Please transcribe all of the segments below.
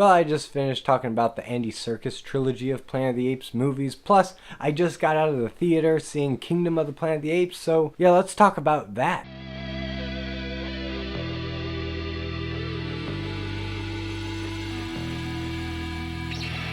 Well, I just finished talking about the Andy Serkis trilogy of Planet of the Apes movies, plus I just got out of the theater seeing Kingdom of the Planet of the Apes, so yeah, let's talk about that.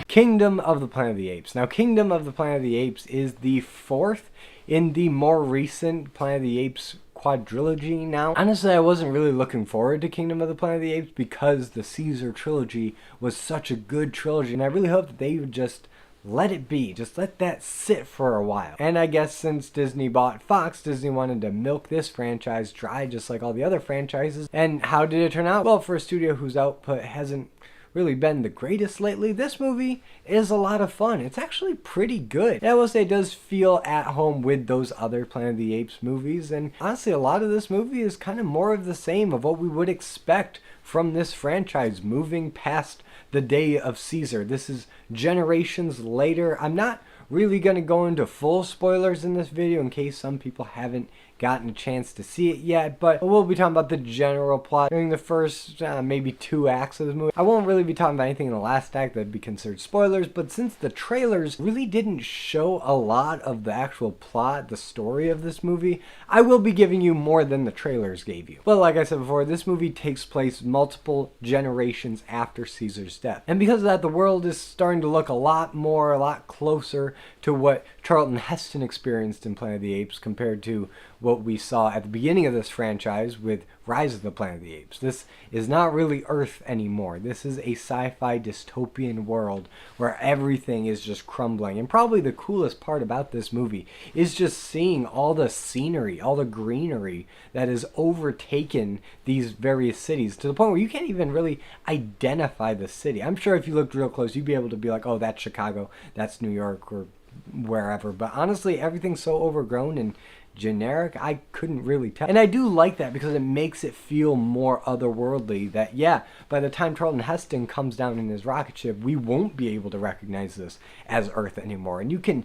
Kingdom of the Planet of the Apes. Now, Kingdom of the Planet of the Apes is the fourth in the more recent Planet of the Apes quadrilogy now. Honestly, I wasn't really looking forward to Kingdom of the Planet of the Apes because the Caesar trilogy was such a good trilogy, and I really hope that they would just let it be. Just let that sit for a while. And I guess since Disney bought Fox, Disney wanted to milk this franchise dry just like all the other franchises. And how did it turn out? Well, for a studio whose output hasn't really been the greatest lately, this movie is a lot of fun. It's actually pretty good. And I will say it does feel at home with those other Planet of the Apes movies, and honestly a lot of this movie is kind of more of the same of what we would expect from this franchise moving past the day of Caesar. This is generations later. I'm not really going to go into full spoilers in this video in case some people haven't gotten a chance to see it yet, but we'll be talking about the general plot during the first maybe 2 acts of the movie. I won't really be talking about anything in the last act that'd be considered spoilers, but since the trailers really didn't show a lot of the actual plot, the story of this movie, I will be giving you more than the trailers gave you. But like I said before, this movie takes place multiple generations after Caesar's death, and because of that, the world is starting to look a lot closer to what Charlton Heston experienced in Planet of the Apes compared to what we saw at the beginning of this franchise with Rise of the Planet of the Apes. This is not really Earth anymore. This is a sci-fi dystopian world where everything is just crumbling. And probably the coolest part about this movie is just seeing all the scenery, all the greenery that has overtaken these various cities to the point where you can't even really identify the city. I'm sure if you looked real close, you'd be able to be like, oh, that's Chicago, that's New York, or wherever. But honestly, everything's so overgrown and generic, I couldn't really tell. And I do like that because it makes it feel more otherworldly, that yeah, by the time Charlton Heston comes down in his rocket ship, we won't be able to recognize this as Earth anymore, and you can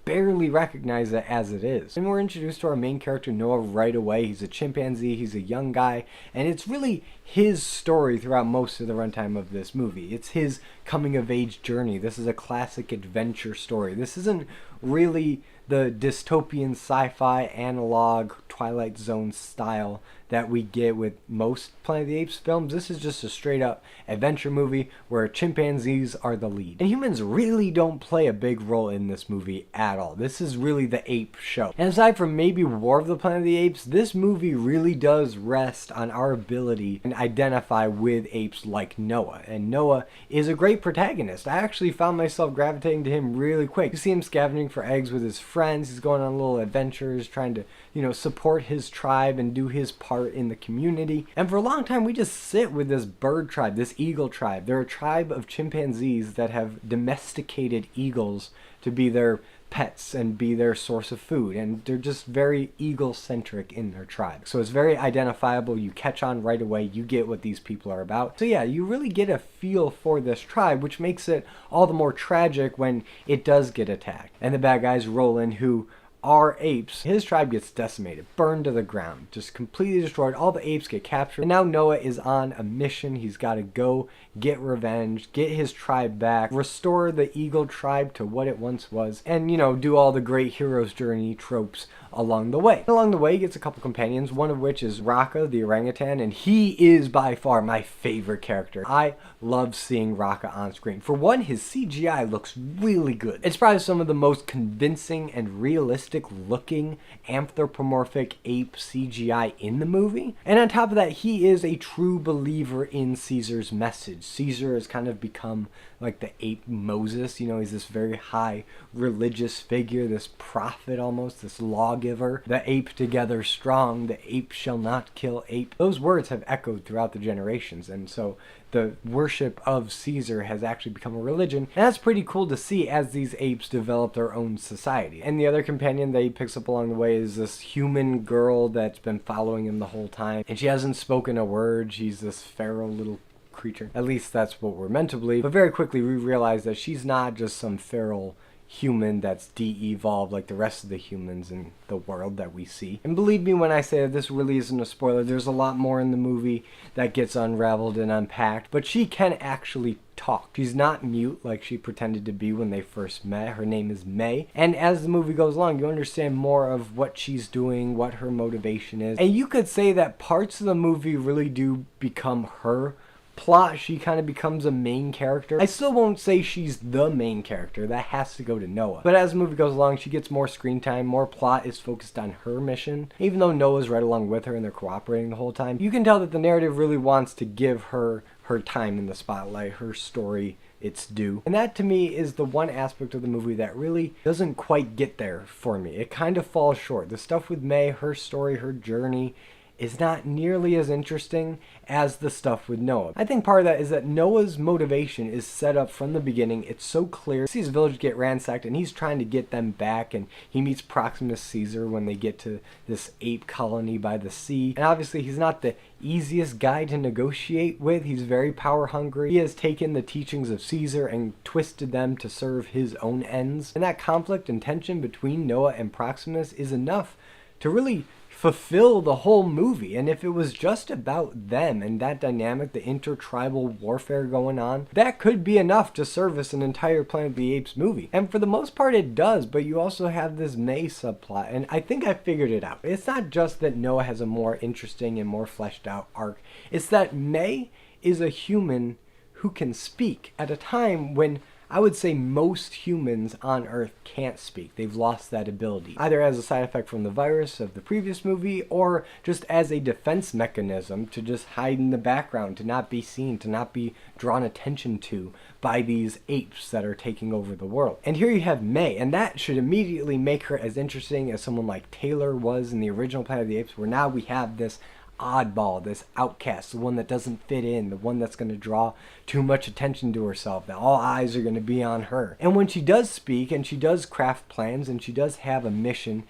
barely recognize it as it is. And we're introduced to our main character Noah right away. He's a chimpanzee, he's a young guy, and it's really his story throughout most of the runtime of this movie. It's his coming of age journey. This is a classic adventure story. This isn't really the dystopian sci-fi analog Twilight Zone style that we get with most Planet of the Apes films. This is just a straight up adventure movie where chimpanzees are the lead. And humans really don't play a big role in this movie at all. This is really the ape show. And aside from maybe War of the Planet of the Apes, this movie really does rest on our ability to identify with apes like Noah. And Noah is a great protagonist. I actually found myself gravitating to him really quick. You see him scavenging for eggs with his friends. He's going on little adventures, trying to, support his tribe and do his part in the community. And for a long time, we just sit with this bird tribe, this eagle tribe. They're a tribe of chimpanzees that have domesticated eagles to be their pets and be their source of food, and they're just very eagle-centric in their tribe. So it's very identifiable. You catch on right away. You get what these people are about. So yeah, you really get a feel for this tribe, which makes it all the more tragic when it does get attacked. And the bad guys roll in, who are apes. His tribe gets decimated, burned to the ground, just completely destroyed. All the apes get captured. And now Noah is on a mission. He's got to go get revenge, get his tribe back, restore the eagle tribe to what it once was, and, do all the great hero's journey tropes along the way. Along the way, he gets a couple companions, one of which is Raka, the orangutan, and he is by far my favorite character. I love seeing Raka on screen. For one, his CGI looks really good. It's probably some of the most convincing and realistic looking anthropomorphic ape CGI in the movie. And on top of that, he is a true believer in Caesar's message. Caesar has kind of become like the ape Moses. He's this very high religious figure, this prophet almost, this lawgiver. The ape together strong, the ape shall not kill ape. Those words have echoed throughout the generations, and so the worship of Caesar has actually become a religion. And that's pretty cool to see as these apes develop their own society. And the other companion that he picks up along the way is this human girl that's been following him the whole time. And she hasn't spoken a word. She's this feral little creature. At least that's what we're meant to believe. But very quickly we realize that she's not just some feral human that's de-evolved like the rest of the humans in the world that we see. And believe me when I say that this really isn't a spoiler, there's a lot more in the movie that gets unraveled and unpacked, but she can actually talk. She's not mute like she pretended to be when they first met. Her name is May, and as the movie goes along, you understand more of what she's doing, what her motivation is, and you could say that parts of the movie really do become her plot. She kind of becomes a main character. I still won't say she's the main character. That has to go to Noah. But as the movie goes along, she gets more screen time. More plot is focused on her mission. Even though Noah's right along with her and they're cooperating the whole time, you can tell that the narrative really wants to give her time in the spotlight, her story its due. And that to me is the one aspect of the movie that really doesn't quite get there for me. It kind of falls short. The stuff with May, her story, her journey, is not nearly as interesting as the stuff with Noah. I think part of that is that Noah's motivation is set up from the beginning. It's so clear. He sees his village get ransacked and he's trying to get them back, and he meets Proximus Caesar when they get to this ape colony by the sea. And obviously he's not the easiest guy to negotiate with. He's very power hungry. He has taken the teachings of Caesar and twisted them to serve his own ends. And that conflict and tension between Noah and Proximus is enough to really fulfill the whole movie. And if it was just about them and that dynamic, the intertribal warfare going on, that could be enough to service an entire Planet of the Apes movie. And for the most part it does, but you also have this May subplot, and I think I figured it out. It's not just that Noah has a more interesting and more fleshed out arc, it's that May is a human who can speak at a time when I would say most humans on Earth can't speak. They've lost that ability, either as a side effect from the virus of the previous movie or just as a defense mechanism to just hide in the background, to not be seen, to not be drawn attention to by these apes that are taking over the world. And here you have May, and that should immediately make her as interesting as someone like Taylor was in the original Planet of the Apes, where now we have this oddball, this outcast, the one that doesn't fit in, the one that's going to draw too much attention to herself, that all eyes are going to be on her. And when she does speak and she does craft plans and she does have a mission,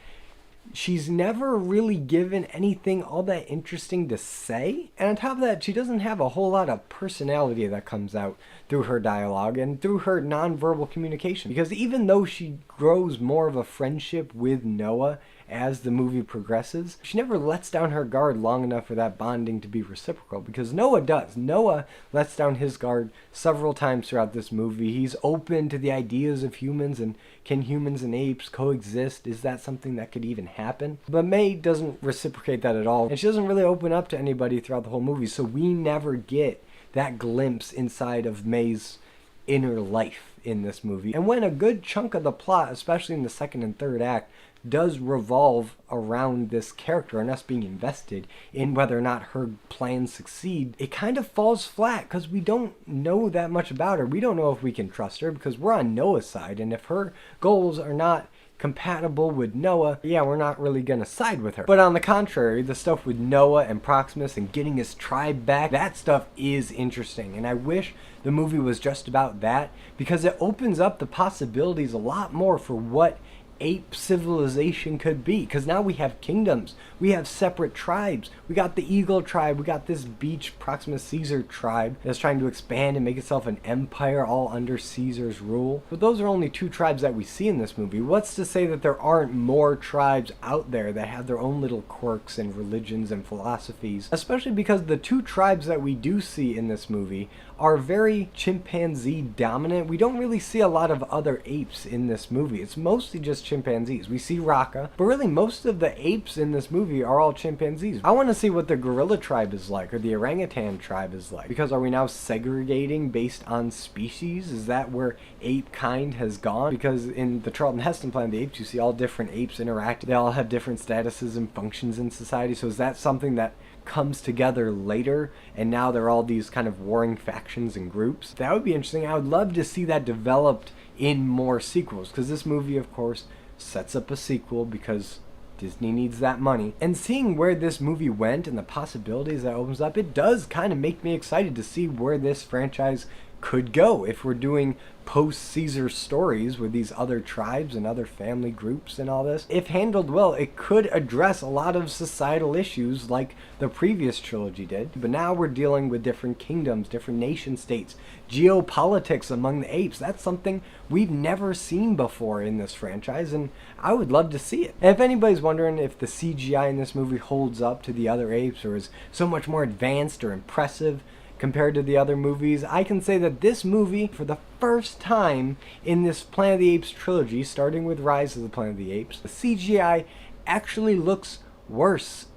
she's never really given anything all that interesting to say. And on top of that, she doesn't have a whole lot of personality that comes out through her dialogue and through her nonverbal communication. Because even though she grows more of a friendship with Noah as the movie progresses, she never lets down her guard long enough for that bonding to be reciprocal, because Noah does. Noah lets down his guard several times throughout this movie. He's open to the ideas of humans, and can humans and apes coexist? Is that something that could even happen? But May doesn't reciprocate that at all, and she doesn't really open up to anybody throughout the whole movie, so we never get that glimpse inside of May's inner life in this movie. And when a good chunk of the plot, especially in the second and third act, does revolve around this character and us being invested in whether or not her plans succeed, it kind of falls flat because we don't know that much about her. We don't know if we can trust her because we're on Noah's side, and if her goals are not compatible with Noah, yeah, we're not really gonna side with her. But on the contrary, the stuff with Noah and Proximus and getting his tribe back, that stuff is interesting, and I wish the movie was just about that, because it opens up the possibilities a lot more for what ape civilization could be, because now we have kingdoms, we have separate tribes. We got the Eagle tribe, we got this beach Proximus Caesar tribe that's trying to expand and make itself an empire all under Caesar's rule. But those are only two tribes that we see in this movie. What's to say that there aren't more tribes out there that have their own little quirks and religions and philosophies, especially because the two tribes that we do see in this movie are very chimpanzee dominant. We don't really see a lot of other apes in this movie. It's mostly just chimpanzees. We see Raka, but really most of the apes in this movie are all chimpanzees. I want to see what the gorilla tribe is like, or the orangutan tribe is like, because are we now segregating based on species? Is that where ape-kind has gone? Because in the Charlton Heston Planet of the Apes, you see all different apes interact. They all have different statuses and functions in society. So is that something that comes together later, and now they're all these kind of warring factions and groups? That would be interesting. I would love to see that developed in more sequels, because this movie, of course, sets up a sequel because Disney needs that money. And seeing where this movie went and the possibilities that opens up, it does kind of make me excited to see where this franchise could go if we're doing post-Caesar stories with these other tribes and other family groups and all this. If handled well, it could address a lot of societal issues like the previous trilogy did. But now we're dealing with different kingdoms, different nation states, geopolitics among the apes. That's something we've never seen before in this franchise, and I would love to see it. And if anybody's wondering if the CGI in this movie holds up to the other apes or is so much more advanced or impressive compared to the other movies, I can say that this movie, for the first time in this Planet of the Apes trilogy, starting with Rise of the Planet of the Apes, the CGI actually looks worse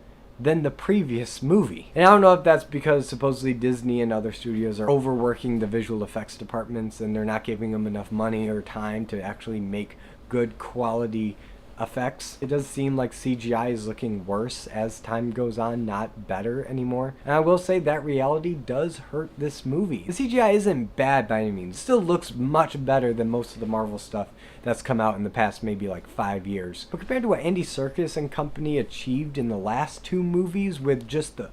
than the previous movie. And I don't know if that's because supposedly Disney and other studios are overworking the visual effects departments and they're not giving them enough money or time to actually make good quality effects. It does seem like CGI is looking worse as time goes on, not better anymore. And I will say that reality does hurt this movie. The CGI isn't bad by any means. It still looks much better than most of the Marvel stuff that's come out in the past maybe like 5 years. But compared to what Andy Serkis and company achieved in the last 2 movies with just the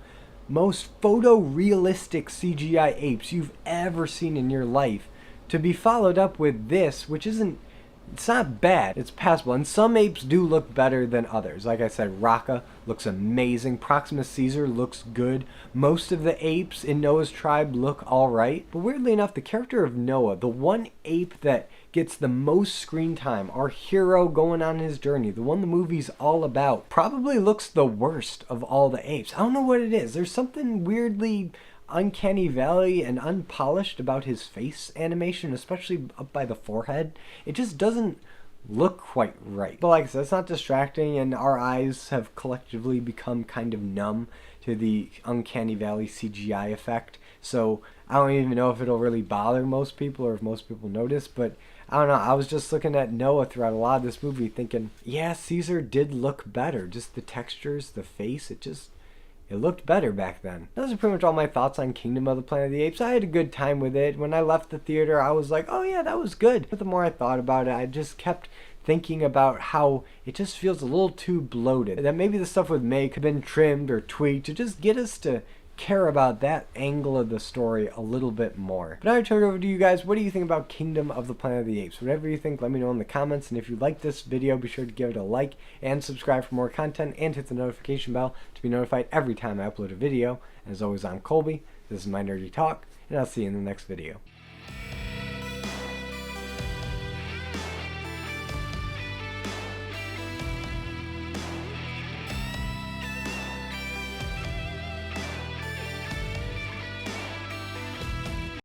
most photorealistic CGI apes you've ever seen in your life, to be followed up with this, which isn't, it's not bad, it's passable, and some apes do look better than others. Like I said, Raka looks amazing, Proxima Caesar looks good, most of the apes in Noah's tribe look alright, but weirdly enough, the character of Noah, the one ape that gets the most screen time, our hero going on his journey, the one the movie's all about, probably looks the worst of all the apes. I don't know what it is, there's something weirdly uncanny valley and unpolished about his face animation, especially up by the forehead. It just doesn't look quite right. But like I said, it's not distracting, and our eyes have collectively become kind of numb to the uncanny valley CGI effect. So I don't even know if it'll really bother most people or if most people notice, but I don't know. I was just looking at Noah throughout a lot of this movie thinking, yeah, Caesar did look better. Just the textures, the face, it looked better back then. Those are pretty much all my thoughts on Kingdom of the Planet of the Apes. I had a good time with it. When I left the theater, I was like, oh yeah, that was good. But the more I thought about it, I just kept thinking about how it just feels a little too bloated. That maybe the stuff with May could have been trimmed or tweaked to just get us to care about that angle of the story a little bit more. But now I turn it over to you guys. What do you think about Kingdom of the Planet of the Apes? Whatever you think, let me know in the comments. And if you like this video, be sure to give it a like and subscribe for more content and hit the notification bell to be notified every time I upload a video. And as always, I'm Colby. This is my nerdy talk, and I'll see you in the next video.